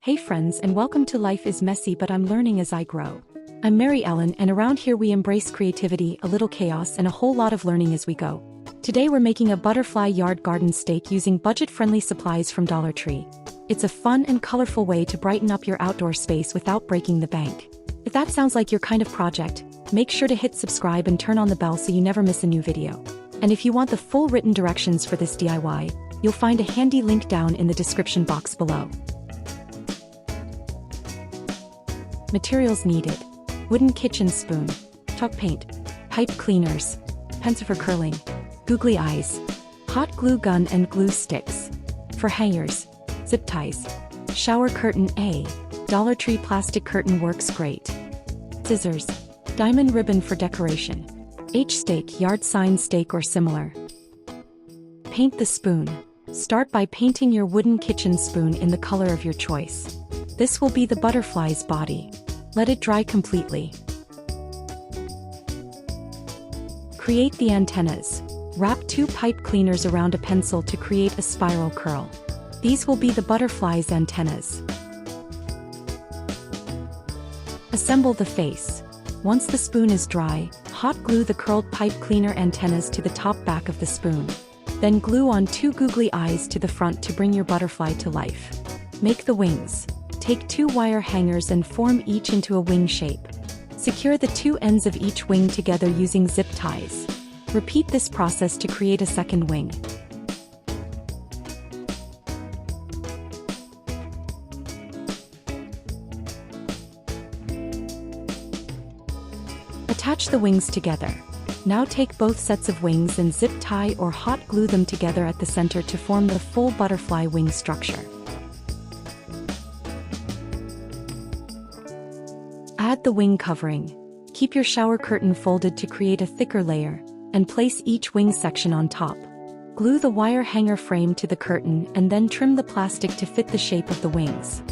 Hey friends, and welcome to Life is Messy but I'm Learning as I Grow. I'm Mary Ellen, and around here we embrace creativity, a little chaos, and a whole lot of learning as we go. Today we're making a butterfly yard garden stake using budget-friendly supplies from Dollar Tree. It's a fun and colorful way to brighten up your outdoor space without breaking the bank. If that sounds like your kind of project, make sure to hit subscribe and turn on the bell so you never miss a new video. And if you want the full written directions for this DIY, you'll find a handy link down in the description box below. Materials needed: wooden kitchen spoon, chalk paint, pipe cleaners, pencil for curling, googly eyes, hot glue gun and glue sticks. For hangers, zip ties, shower curtain. Dollar Tree plastic curtain works great. Scissors, diamond ribbon for decoration. Stake, yard sign stake or similar. Paint the spoon. Start by painting your wooden kitchen spoon in the color of your choice. This will be the butterfly's body. Let it dry completely. Create the antennas. Wrap 2 pipe cleaners around a pencil to create a spiral curl. These will be the butterfly's antennas. Assemble the face. Once the spoon is dry, hot glue the curled pipe cleaner antennas to the top back of the spoon. Then glue on 2 googly eyes to the front to bring your butterfly to life. Make the wings. Take 2 wire hangers and form each into a wing shape. Secure the 2 ends of each wing together using zip ties. Repeat this process to create a second wing. Attach the wings together. Now take both sets of wings and zip tie or hot glue them together at the center to form the full butterfly wing structure. Add the wing covering. Keep your shower curtain folded to create a thicker layer, and place each wing section on top. Glue the wire hanger frame to the curtain and then trim the plastic to fit the shape of the wings.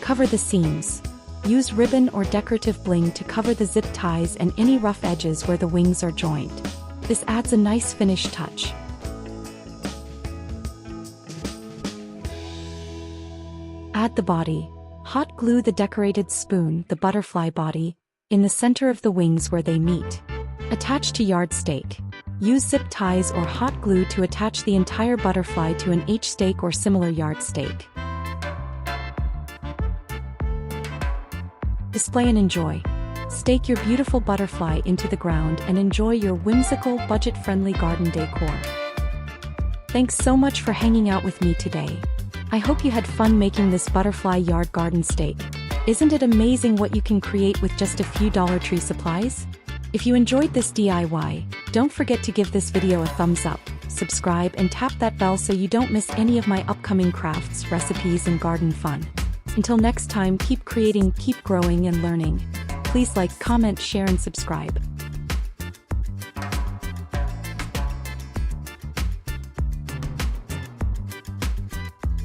Cover the seams. Use ribbon or decorative bling to cover the zip ties and any rough edges where the wings are joined. This adds a nice finish touch. Add the body. Hot glue the decorated spoon, the butterfly body, in the center of the wings where they meet. Attach to yard stake. Use zip ties or hot glue to attach the entire butterfly to an H stake or similar yard stake. Display and enjoy. Stake your beautiful butterfly into the ground and enjoy your whimsical, budget-friendly garden decor. Thanks so much for hanging out with me today. I hope you had fun making this butterfly yard garden stake. Isn't it amazing what you can create with just a few Dollar Tree supplies? If you enjoyed this DIY, don't forget to give this video a thumbs up, subscribe, and tap that bell so you don't miss any of my upcoming crafts, recipes, and garden fun. Until next time, keep creating, keep growing and learning. Please like, comment, share and subscribe.